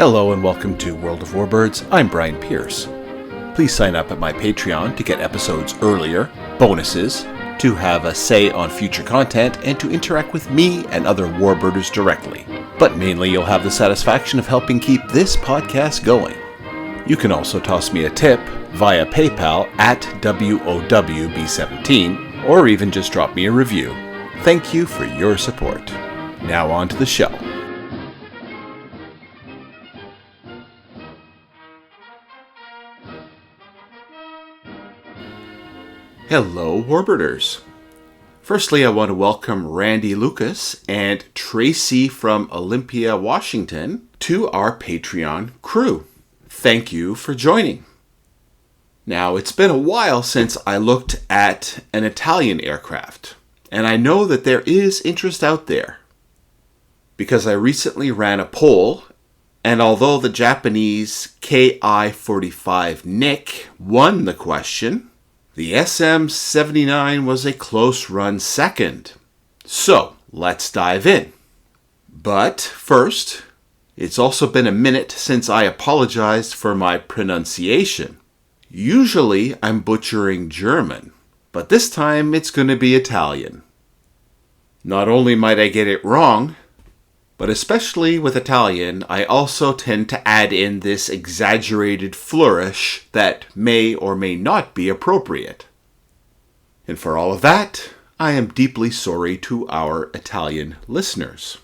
Hello and welcome to World of Warbirds. I'm Brian Pierce. Please sign up at my Patreon to get episodes earlier, bonuses, to have a say on future content, and to interact with me and other Warbirders directly. But mainly you'll have the satisfaction of helping keep this podcast going. You can also toss me a tip via PayPal at WOWB17, or even just drop me a review. Thank you for your support. Now on to the show. Hello, Warbirders. Firstly, I want to welcome Randy Lucas and Tracy from Olympia, Washington, to our Patreon crew. Thank you for joining. Now, it's been a while since I looked at an Italian aircraft, and I know that there is interest out there, because I recently ran a poll, and although the Japanese Ki-45 Nick won the question, the Sm.79 was a close run second. So, let's dive in. But first, it's also been a minute since I apologized for my pronunciation. Usually, I'm butchering German, but this time it's going to be Italian. Not only might I get it wrong, but especially with Italian, I also tend to add in this exaggerated flourish that may or may not be appropriate. And for all of that, I am deeply sorry to our Italian listeners.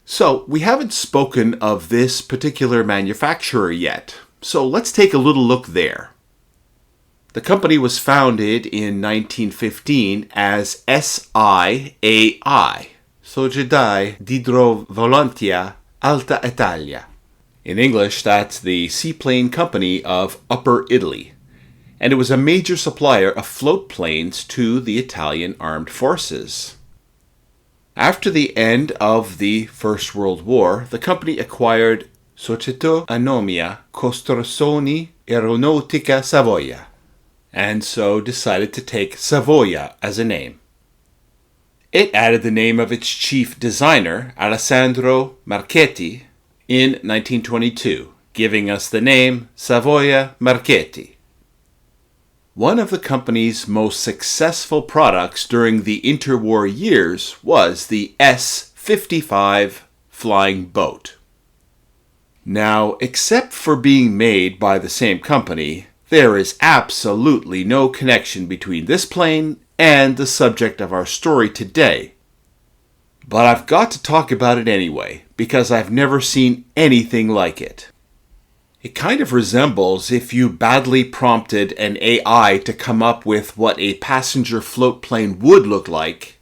So, we haven't spoken of this particular manufacturer yet, so let's take a little look there. The company was founded in 1915 as SIAI. Società d'Idrovolantia Alta Italia. In English, that's the Seaplane Company of Upper Italy, and it was a major supplier of float planes to the Italian armed forces. After the end of the First World War, the company acquired Società Anomia Costruzioni Aeronautica Savoia, and so decided to take Savoia as a name. It added the name of its chief designer, Alessandro Marchetti, in 1922, giving us the name Savoia Marchetti. One of the company's most successful products during the interwar years was the S-55 flying boat. Now, except for being made by the same company, there is absolutely no connection between this plane and the subject of our story today. But I've got to talk about it anyway, because I've never seen anything like it. It kind of resembles if you badly prompted an AI to come up with what a passenger float plane would look like,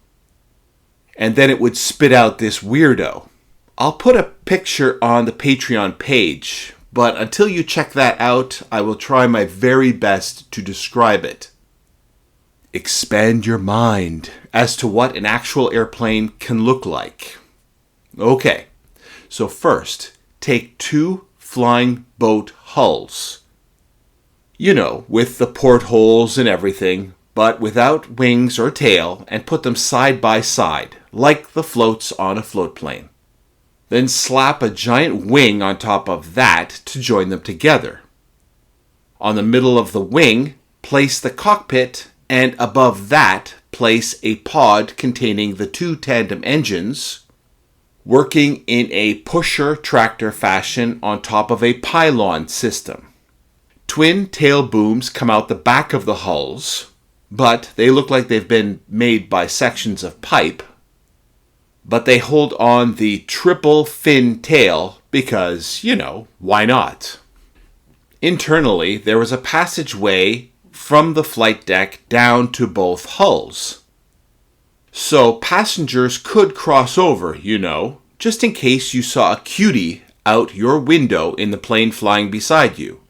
and then it would spit out this weirdo. I'll put a picture on the Patreon page, but until you check that out, I will try my very best to describe it. Expand your mind as to what an actual airplane can look like. Okay, so first, take two flying boat hulls. You know, with the portholes and everything, but without wings or tail, and put them side by side, like the floats on a float plane. Then slap a giant wing on top of that to join them together. On the middle of the wing, place the cockpit, and above that, place a pod containing the two tandem engines, working in a pusher-tractor fashion on top of a pylon system. Twin tail booms come out the back of the hulls, but they look like they've been made by sections of pipe. But they hold on the triple fin tail because, why not? Internally, there was a passageway from the flight deck down to both hulls. So passengers could cross over, just in case you saw a cutie out your window in the plane flying beside you.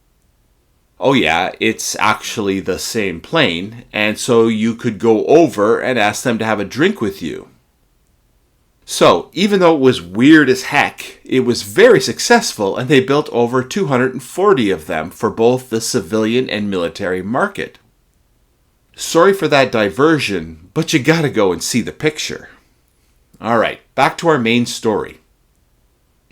Oh yeah, it's actually the same plane, and so you could go over and ask them to have a drink with you. So, even though it was weird as heck, it was very successful, and they built over 240 of them for both the civilian and military market. Sorry for that diversion, but you gotta go and see the picture. Alright, back to our main story.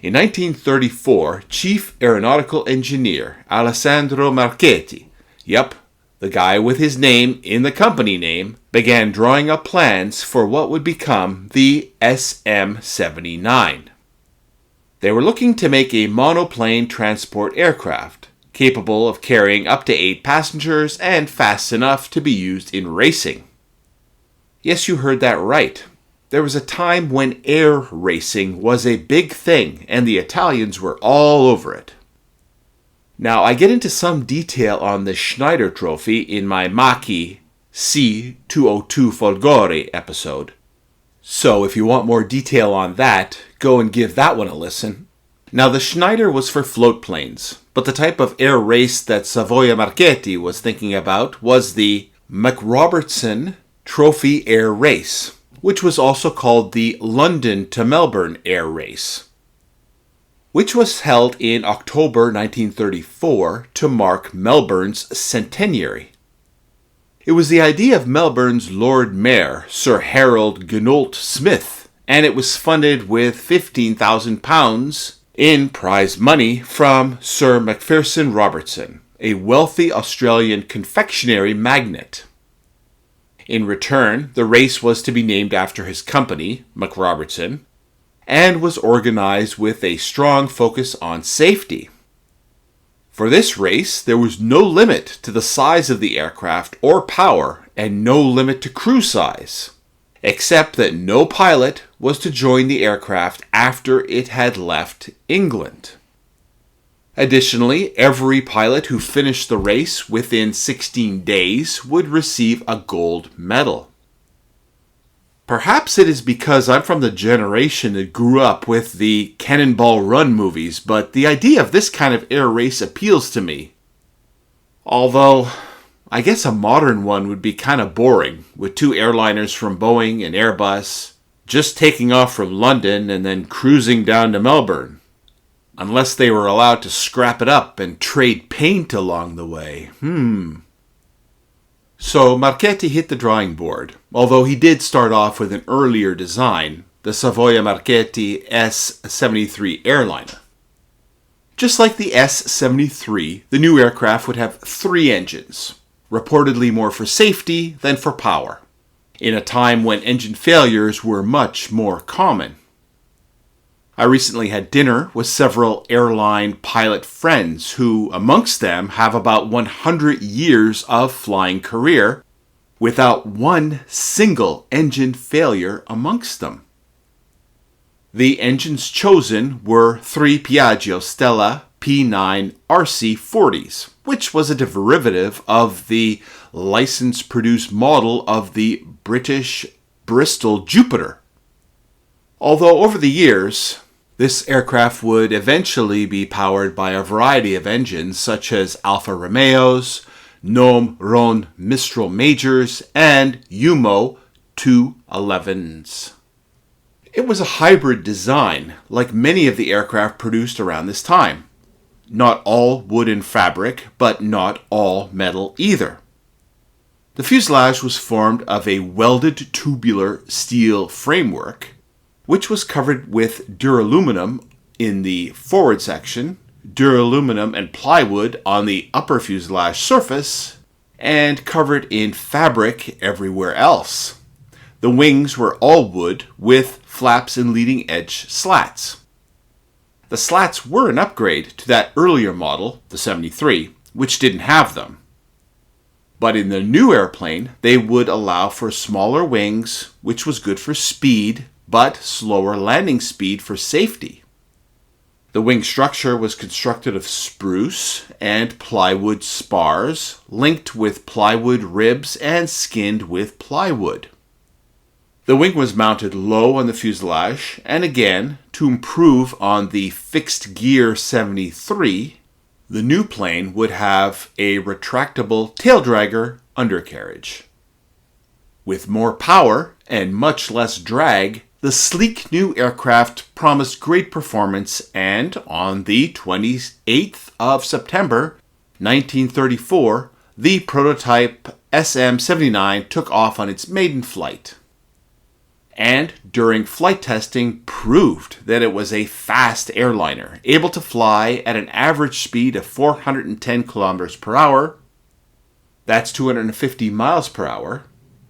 In 1934, Chief Aeronautical Engineer Alessandro Marchetti, yep, the guy with his name in the company name, began drawing up plans for what would become the Sm.79. They were looking to make a monoplane transport aircraft, capable of carrying up to 8 passengers and fast enough to be used in racing. Yes, you heard that right. There was a time when air racing was a big thing, and the Italians were all over it. Now, I get into some detail on the Schneider Trophy in my Mach-E C202 Folgore episode. So if you want more detail on that, go and give that one a listen. Now, the Schneider was for float planes, but the type of air race that Savoia Marchetti was thinking about was the McRobertson Trophy Air Race, which was also called the London to Melbourne Air Race, which was held in October 1934 to mark Melbourne's centenary. It was the idea of Melbourne's Lord Mayor, Sir Harold Guinault Smith, and it was funded with £15,000 in prize money from Sir Macpherson Robertson, a wealthy Australian confectionery magnate. In return, the race was to be named after his company, McRobertson, and was organized with a strong focus on safety. For this race, there was no limit to the size of the aircraft or power, and no limit to crew size, except that no pilot was to join the aircraft after it had left England. Additionally, every pilot who finished the race within 16 days would receive a gold medal. Perhaps it is because I'm from the generation that grew up with the Cannonball Run movies, but the idea of this kind of air race appeals to me. Although, I guess a modern one would be kind of boring, with 2 airliners from Boeing and Airbus just taking off from London and then cruising down to Melbourne. Unless they were allowed to scrap it up and trade paint along the way. So Marchetti hit the drawing board, although he did start off with an earlier design, the Savoia Marchetti S.73 airliner. Just like the S.73, the new aircraft would have 3 engines, reportedly more for safety than for power, in a time when engine failures were much more common. I recently had dinner with several airline pilot friends who, amongst them, have about 100 years of flying career without one single engine failure amongst them. The engines chosen were 3 Piaggio Stella P9 RC40s, which was a derivative of the license-produced model of the British Bristol Jupiter. Although over the years, this aircraft would eventually be powered by a variety of engines such as Alfa Romeos, Gnome Rhone Mistral Majors, and Umo 211s. It was a hybrid design, like many of the aircraft produced around this time. Not all wood and fabric, but not all metal either. The fuselage was formed of a welded tubular steel framework, which was covered with duraluminum in the forward section, duraluminum and plywood on the upper fuselage surface, and covered in fabric everywhere else. The wings were all wood with flaps and leading edge slats. The slats were an upgrade to that earlier model, the 73, which didn't have them. But in the new airplane, they would allow for smaller wings, which was good for speed, but slower landing speed for safety. The wing structure was constructed of spruce and plywood spars, linked with plywood ribs and skinned with plywood. The wing was mounted low on the fuselage, and again, to improve on the fixed gear 73, the new plane would have a retractable taildragger undercarriage. With more power and much less drag, the sleek new aircraft promised great performance, and on the 28th of September 1934, the prototype Sm.79 took off on its maiden flight. and during flight testing proved that it was a fast airliner, able to fly at an average speed of 410 kilometers per hour. That's 250 miles per hour.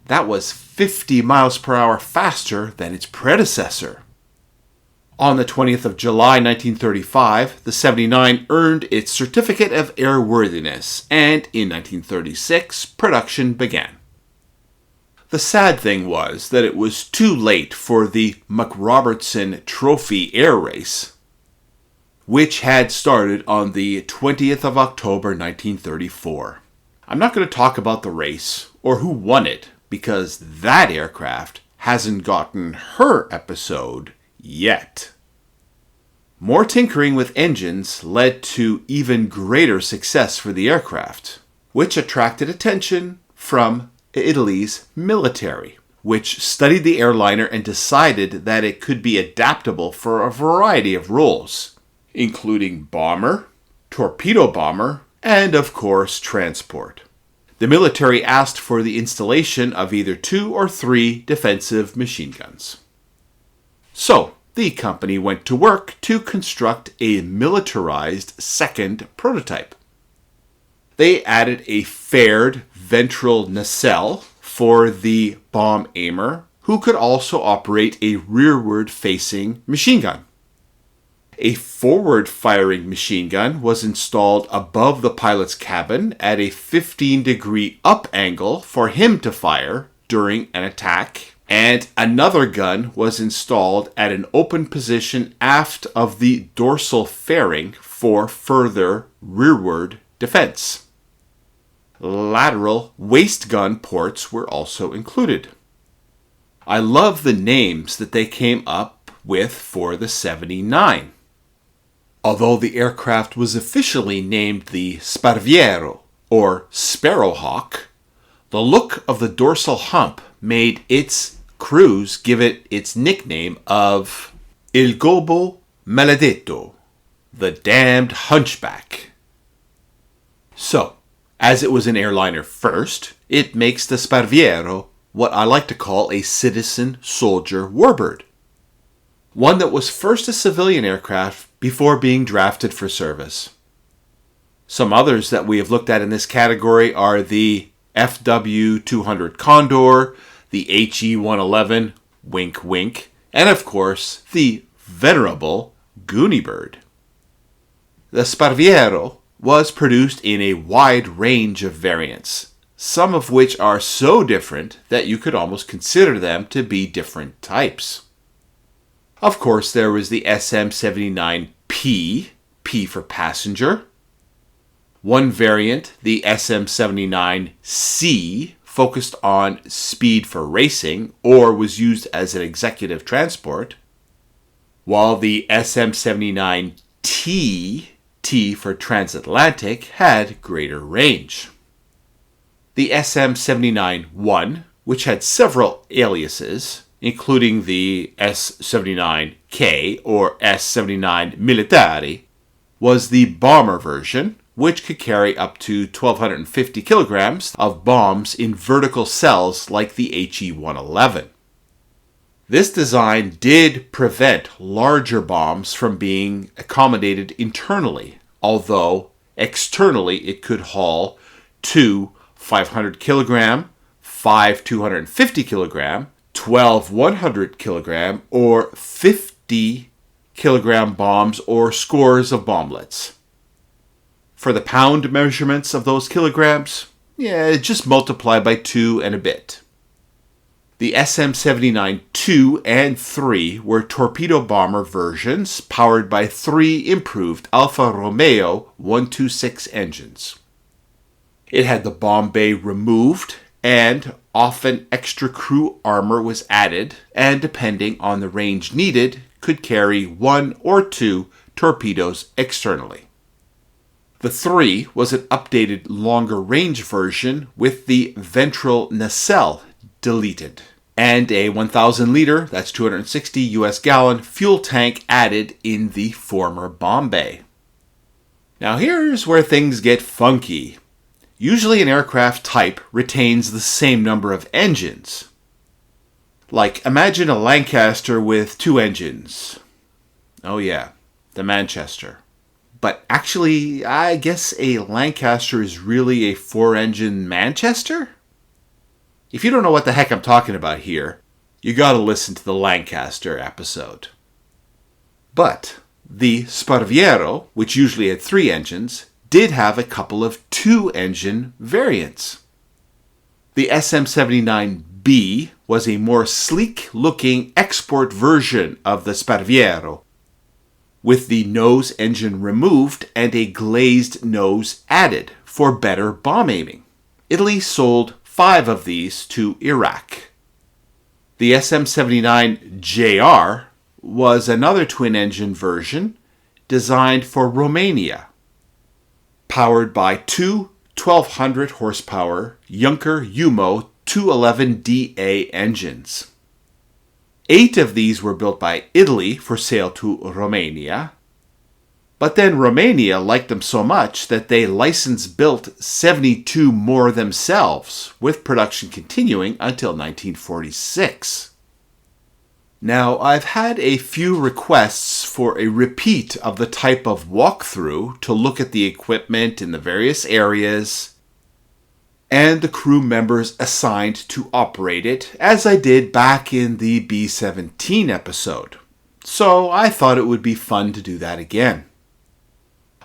That was 50 miles per hour faster than its predecessor. On the 20th of July 1935, the 79 earned its Certificate of Airworthiness, and in 1936, production began. The sad thing was that it was too late for the McRobertson Trophy Air Race, which had started on the 20th of October 1934. I'm not going to talk about the race or who won it, because that aircraft hasn't gotten her episode yet. More tinkering with engines led to even greater success for the aircraft, which attracted attention from Italy's military, which studied the airliner and decided that it could be adaptable for a variety of roles, including bomber, torpedo bomber, and of course transport. The military asked for the installation of either 2 or 3 defensive machine guns. So, the company went to work to construct a militarized second prototype. They added a faired ventral nacelle for the bomb aimer, who could also operate a rearward-facing machine gun. A forward-firing machine gun was installed above the pilot's cabin at a 15-degree up angle for him to fire during an attack, and another gun was installed at an open position aft of the dorsal fairing for further rearward defense. Lateral waist gun ports were also included. I love the names that they came up with for the 79. Although the aircraft was officially named the Sparviero, or Sparrowhawk, the look of the dorsal hump made its crews give it its nickname of Il Gobbo Maledetto, the damned Hunchback. So, as it was an airliner first, it makes the Sparviero what I like to call a citizen soldier warbird. One that was first a civilian aircraft before being drafted for service. Some others that we have looked at in this category are the FW-200 Condor, the HE-111, wink wink, and of course the venerable Goonie Bird. The Sparviero was produced in a wide range of variants, some of which are so different that you could almost consider them to be different types. Of course, there was the Sm.79P, P for passenger. One variant, the Sm.79C, focused on speed for racing or was used as an executive transport, while the Sm.79T, T for transatlantic, had greater range. The Sm.79-1, which had several aliases, including the S-79K or S-79 Militari, was the bomber version, which could carry up to 1,250 kilograms of bombs in vertical cells like the HE-111. This design did prevent larger bombs from being accommodated internally, although externally it could haul 2 500 kilogram, 5 250 kilogram, 12 100 kilogram, or 50 kilogram bombs or scores of bomblets. For the pound measurements of those kilograms, just multiply by 2 and a bit. The Sm.79 2 and 3 were torpedo bomber versions powered by 3 improved Alfa Romeo 126 engines. It had the bomb bay removed, and often extra crew armor was added, and depending on the range needed, could carry 1 or 2 torpedoes externally. The 3 was an updated longer range version with the ventral nacelle deleted, and a 1,000 liter, that's 260 US gallon, fuel tank added in the former bomb bay. Now here's where things get funky. Usually an aircraft type retains the same number of engines. Like, imagine a Lancaster with 2 engines. Oh yeah, the Manchester. But actually, I guess a Lancaster is really a 4-engine Manchester? If you don't know what the heck I'm talking about here, you gotta listen to the Lancaster episode. But the Sparviero, which usually had 3 engines, did have a couple of 2-engine variants. The Sm.79B was a more sleek-looking export version of the Sparviero, with the nose engine removed and a glazed nose added for better bomb aiming. Italy sold 5 of these to Iraq. The Sm.79JR was another twin-engine version designed for Romania, powered by 2 1,200 horsepower Junker Umo 211DA engines. 8 of these were built by Italy for sale to Romania, but then Romania liked them so much that they license-built 72 more themselves, with production continuing until 1946. Now, I've had a few requests for a repeat of the type of walkthrough to look at the equipment in the various areas and the crew members assigned to operate it, as I did back in the B-17 episode. So I thought it would be fun to do that again.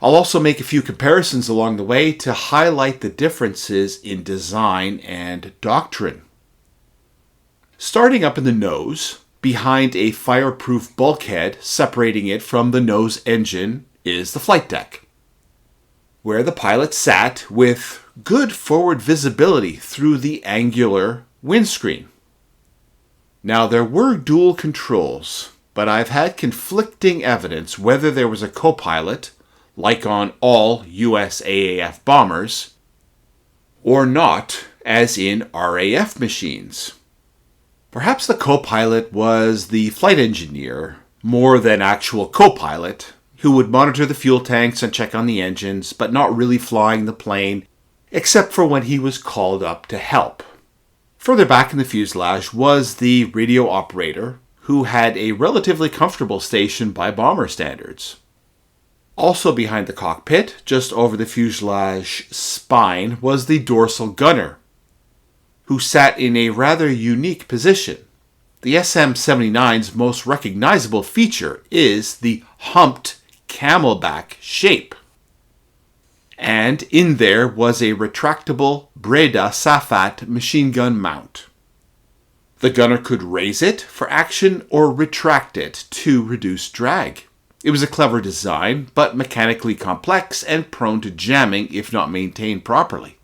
I'll also make a few comparisons along the way to highlight the differences in design and doctrine. Starting up in the nose, behind a fireproof bulkhead separating it from the nose engine, is the flight deck, where the pilot sat with good forward visibility through the angular windscreen. Now, there were dual controls, but I've had conflicting evidence whether there was a co-pilot, like on all US AAF bombers, or not, as in RAF machines. Perhaps the co-pilot was the flight engineer, more than actual co-pilot, who would monitor the fuel tanks and check on the engines, but not really flying the plane, except for when he was called up to help. Further back in the fuselage was the radio operator, who had a relatively comfortable station by bomber standards. Also behind the cockpit, just over the fuselage spine, was the dorsal gunner, who sat in a rather unique position. The Sm.79's most recognizable feature is the humped camelback shape. And in there was a retractable Breda Safat machine gun mount. The gunner could raise it for action or retract it to reduce drag. It was a clever design, but mechanically complex and prone to jamming if not maintained properly.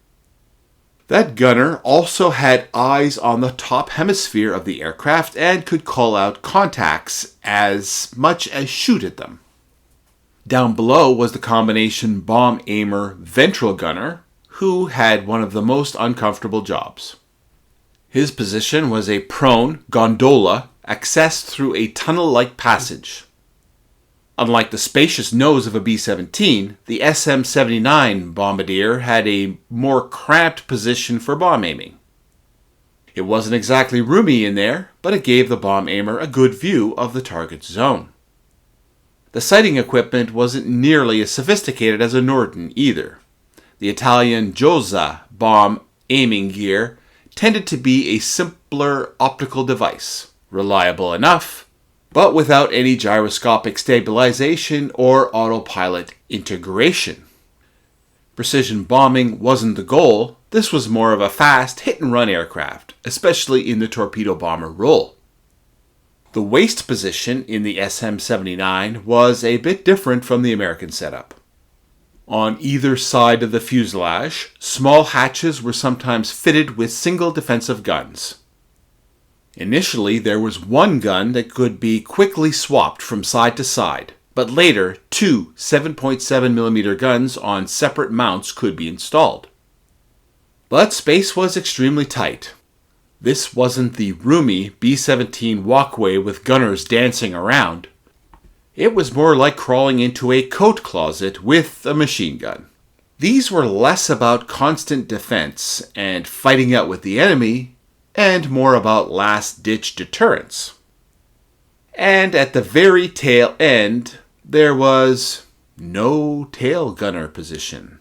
That gunner also had eyes on the top hemisphere of the aircraft and could call out contacts as much as shoot at them. Down below was the combination bomb aimer ventral gunner, who had one of the most uncomfortable jobs. His position was a prone gondola accessed through a tunnel-like passage. Unlike the spacious nose of a B-17, the Sm.79 bombardier had a more cramped position for bomb aiming. It wasn't exactly roomy in there, but it gave the bomb aimer a good view of the target zone. The sighting equipment wasn't nearly as sophisticated as a Norden either. The Italian Giosa bomb aiming gear tended to be a simpler optical device, reliable enough, but without any gyroscopic stabilization or autopilot integration. Precision bombing wasn't the goal. This was more of a fast hit-and-run aircraft, especially in the torpedo bomber role. The waist position in the Sm.79 was a bit different from the American setup. On either side of the fuselage, small hatches were sometimes fitted with single defensive guns. Initially, there was one gun that could be quickly swapped from side to side, but later, 2 7.7mm guns on separate mounts could be installed. But space was extremely tight. This wasn't the roomy B-17 walkway with gunners dancing around. It was more like crawling into a coat closet with a machine gun. These were less about constant defense and fighting out with the enemy, and more about last-ditch deterrence. And at the very tail end, there was no tail gunner position.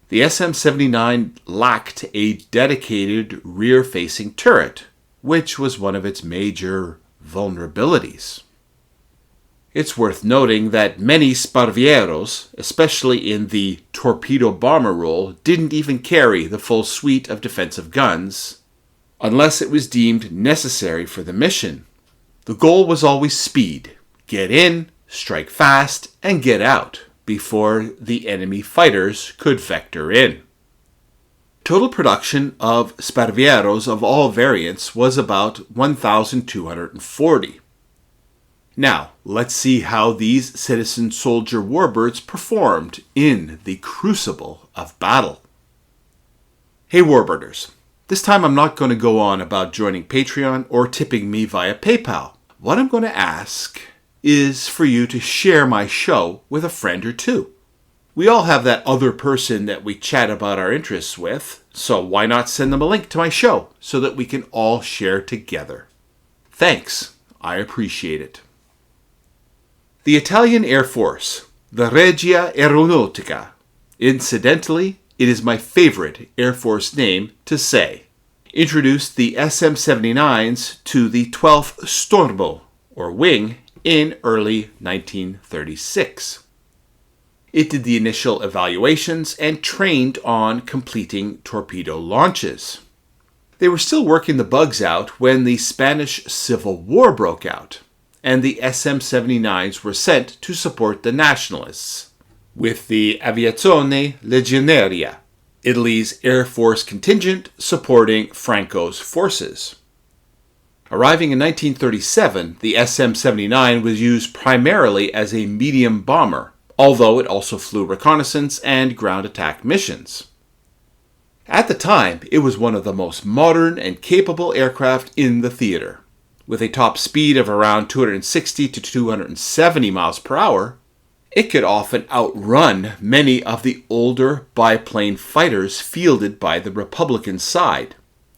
The Sm.79 lacked a dedicated rear-facing turret, which was one of its major vulnerabilities. It's worth noting that many Sparvieros, especially in the torpedo bomber role, didn't even carry the full suite of defensive guns, unless it was deemed necessary for the mission. The goal was always speed. Get in, strike fast, and get out before the enemy fighters could vector in. Total production of Sparvieros of all variants was about 1,240. Now, let's see how these citizen soldier warbirds performed in the crucible of battle. Hey warbirders, this time I'm not going to go on about joining Patreon or tipping me via PayPal. What I'm going to ask is for you to share my show with a friend or two. We all have that other person that we chat about our interests with, so why not send them a link to my show so that we can all share together? Thanks, I appreciate it. The Italian Air Force, the Regia Aeronautica. Incidentally, it is my favorite Air Force name to say. Introduced the Sm.79s to the 12th Stormo, or wing, in early 1936. It did the initial evaluations and trained on completing torpedo launches. They were still working the bugs out when the Spanish Civil War broke out, and the Sm.79s were sent to support the nationalists, with the Aviazione Legionaria, Italy's Air Force contingent supporting Franco's forces. Arriving in 1937, the Sm.79 was used primarily as a medium bomber, although it also flew reconnaissance and ground attack missions. At the time, it was one of the most modern and capable aircraft in the theater. With a top speed of around 260 to 270 miles per hour, it could often outrun many of the older biplane fighters fielded by the Republican side,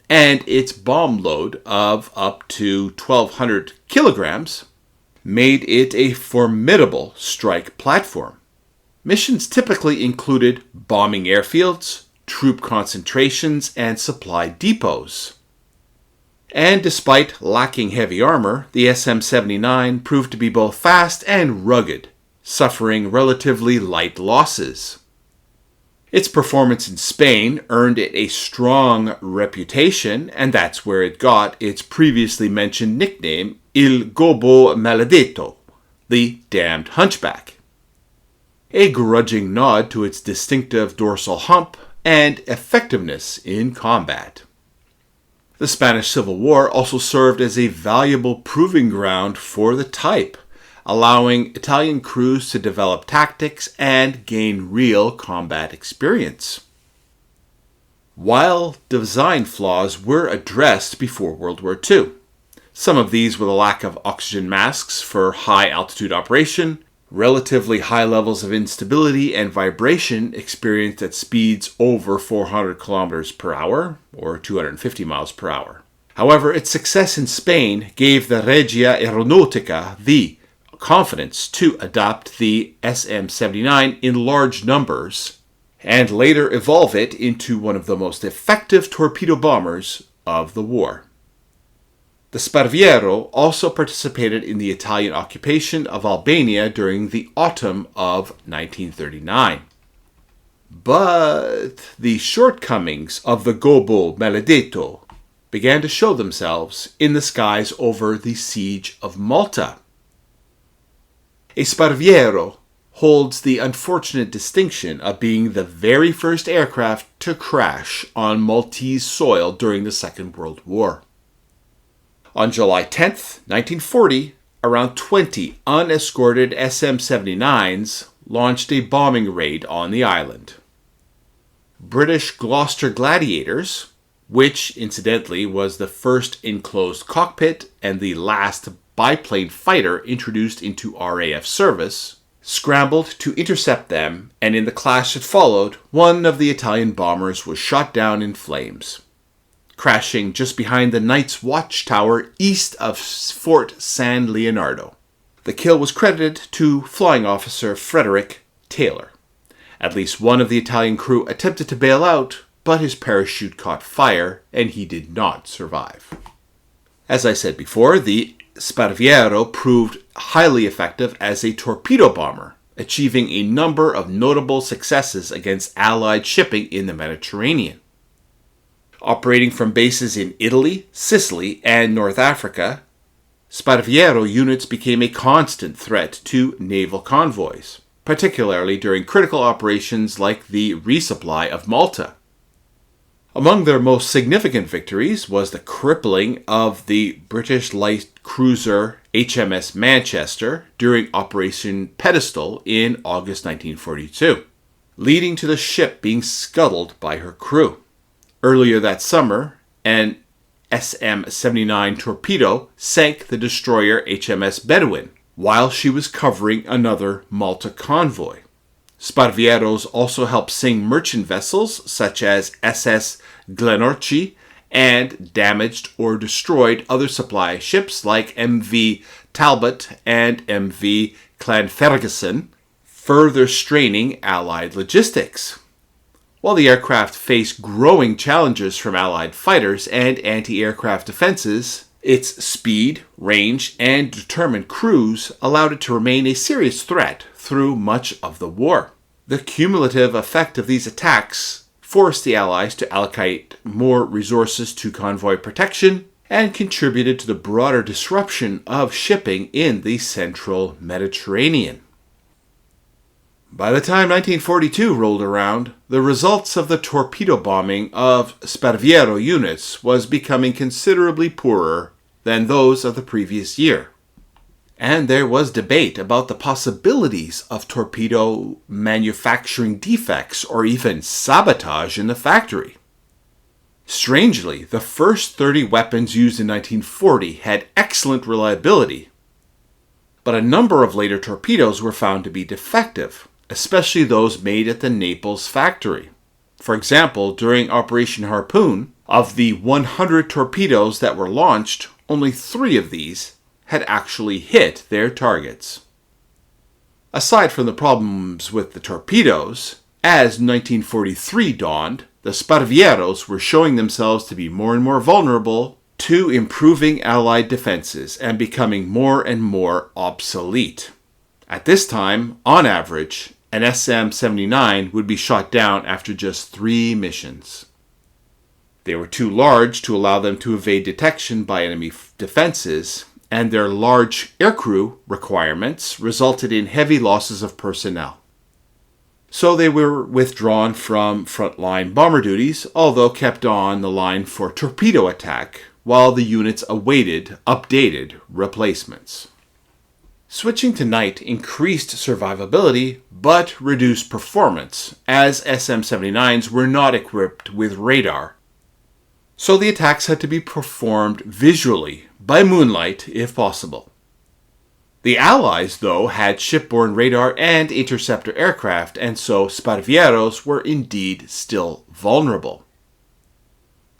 and its bomb load of up to 1,200 kilograms made it a formidable strike platform. Missions typically included bombing airfields, troop concentrations, and supply depots. And despite lacking heavy armor, the Sm.79 proved to be both fast and rugged, suffering relatively light losses. Its performance in Spain earned it a strong reputation, and that's where it got its previously mentioned nickname, Il Gobbo Maledetto, the damned hunchback. A grudging nod to its distinctive dorsal hump and effectiveness in combat. The Spanish Civil War also served as a valuable proving ground for the type, allowing Italian crews to develop tactics and gain real combat experience. While design flaws were addressed before World War II, some of these were the lack of oxygen masks for high-altitude operation, relatively high levels of instability and vibration experienced at speeds over 400 kilometers per hour, or 250 miles per hour. However, its success in Spain gave the Regia Aeronautica the confidence to adopt the Sm.79 in large numbers, and later evolve it into one of the most effective torpedo bombers of the war. The Sparviero also participated in the Italian occupation of Albania during the autumn of 1939. But the shortcomings of the Gobbo Maledetto began to show themselves in the skies over the siege of Malta. A Sparviero holds the unfortunate distinction of being the very first aircraft to crash on Maltese soil during the Second World War. On July 10, 1940, around 20 unescorted Sm.79s launched a bombing raid on the island. British Gloucester Gladiators, which incidentally was the first enclosed cockpit and the last biplane fighter introduced into RAF service, scrambled to intercept them, and in the clash that followed, one of the Italian bombers was shot down in flames. crashing just behind the Knight's Watchtower east of Fort San Leonardo. The kill was credited to Flying Officer Frederick Taylor. At least one of the Italian crew attempted to bail out, but his parachute caught fire and he did not survive. As I said before, the Sparviero proved highly effective as a torpedo bomber, achieving a number of notable successes against Allied shipping in the Mediterranean. Operating from bases in Italy, Sicily, and North Africa, Sparviero units became a constant threat to naval convoys, particularly during critical operations like the resupply of Malta. Among their most significant victories was the crippling of the British light cruiser HMS Manchester during Operation Pedestal in August 1942, leading to the ship being scuttled by her crew. Earlier that summer, an Sm.79 torpedo sank the destroyer HMS Bedouin while she was covering another Malta convoy. Sparvieros also helped sink merchant vessels such as SS Glenorchy and damaged or destroyed other supply ships like MV Talbot and MV Clanferguson, further straining Allied logistics. While the aircraft faced growing challenges from Allied fighters and anti-aircraft defenses, its speed, range, and determined crews allowed it to remain a serious threat through much of the war. The cumulative effect of these attacks forced the Allies to allocate more resources to convoy protection and contributed to the broader disruption of shipping in the central Mediterranean. By the time 1942 rolled around, the results of the torpedo bombing of Sparviero units was becoming considerably poorer than those of the previous year. And there was debate about the possibilities of torpedo manufacturing defects or even sabotage in the factory. Strangely, the first 30 weapons used in 1940 had excellent reliability, but a number of later torpedoes were found to be defective, especially those made at the Naples factory. For example, during Operation Harpoon, of the 100 torpedoes that were launched, only 3 of these had actually hit their targets. Aside from the problems with the torpedoes, as 1943 dawned, the Sparvieros were showing themselves to be more and more vulnerable to improving Allied defenses and becoming more and more obsolete. At this time, on average, an Sm.79 would be shot down after just 3 missions. They were too large to allow them to evade detection by enemy defenses, and their large aircrew requirements resulted in heavy losses of personnel. So they were withdrawn from frontline bomber duties, although kept on the line for torpedo attack, while the units awaited updated replacements. Switching to night increased survivability, but reduced performance, as SM-79s were not equipped with radar. So the attacks had to be performed visually, by moonlight if possible. The Allies, though, had shipborne radar and interceptor aircraft, and so Sparvieros were indeed still vulnerable.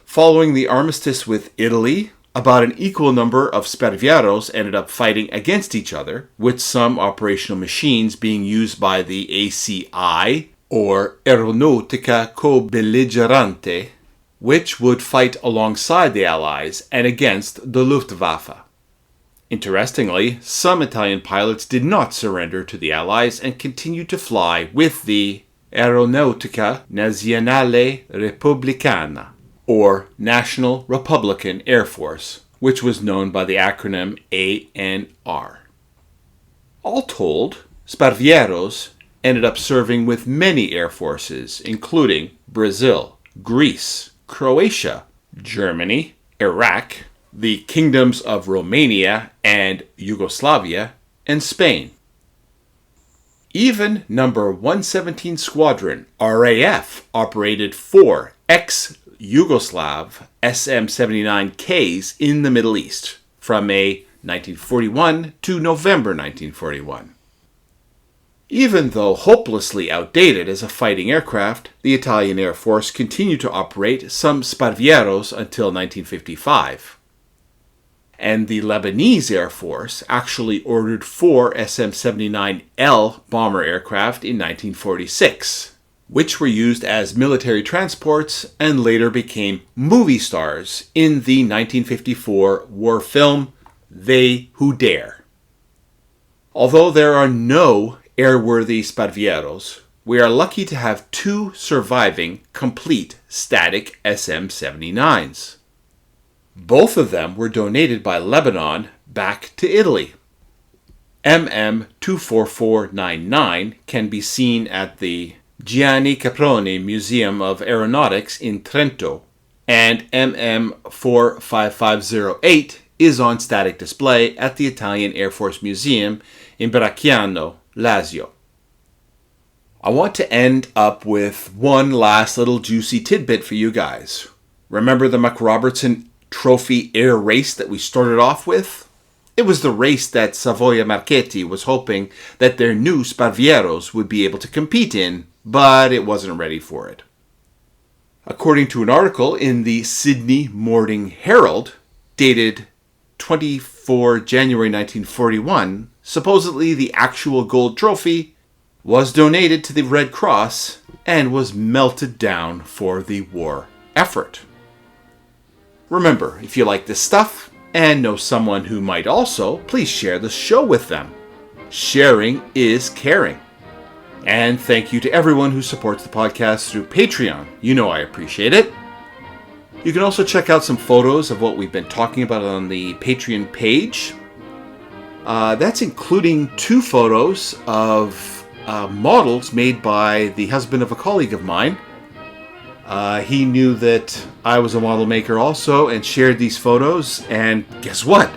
Following the armistice with Italy, about an equal number of Sparvieros ended up fighting against each other, with some operational machines being used by the ACI, or Aeronautica Co-Belligerante, which would fight alongside the Allies and against the Luftwaffe. Interestingly, some Italian pilots did not surrender to the Allies and continued to fly with the Aeronautica Nazionale Repubblicana, or National Republican Air Force, which was known by the acronym ANR. All told, Sparvieros ended up serving with many air forces, including Brazil, Greece, Croatia, Germany, Iraq, the kingdoms of Romania and Yugoslavia, and Spain. Even No. 117 Squadron, RAF, operated 4 ex-Yugoslav SM-79Ks in the Middle East from May 1941 to November 1941. Even though hopelessly outdated as a fighting aircraft, the Italian Air Force continued to operate some Sparvieros until 1955. And the Lebanese Air Force actually ordered 4 Sm.79L bomber aircraft in 1946, which were used as military transports and later became movie stars in the 1954 war film They Who Dare. Although there are no airworthy Sparvieros, we are lucky to have 2 surviving complete static SM-79s. Both of them were donated by Lebanon back to Italy. MM-24499 can be seen at the Gianni Caproni Museum of Aeronautics in Trento, and MM-45508 is on static display at the Italian Air Force Museum in Bracciano, Lazio. I want to end up with one last little juicy tidbit for you guys. Remember the McRobertson Trophy Air Race that we started off with? It was the race that Savoia Marchetti was hoping that their new Sparvieros would be able to compete in, but it wasn't ready for it. According to an article in the Sydney Morning Herald, dated 24 January 1941, supposedly the actual gold trophy was donated to the Red Cross and was melted down for the war effort. Remember, if you like this stuff and know someone who might also, please share the show with them. Sharing is caring. And thank you to everyone who supports the podcast through Patreon. You know I appreciate it. You can also check out some photos of what we've been talking about on the Patreon page. That's including 2 photos of models made by the husband of a colleague of mine. He knew that I was a model maker also and shared these photos, and guess what?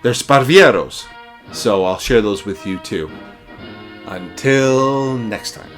They're Sparvieros. So I'll share those with you too. Until next time.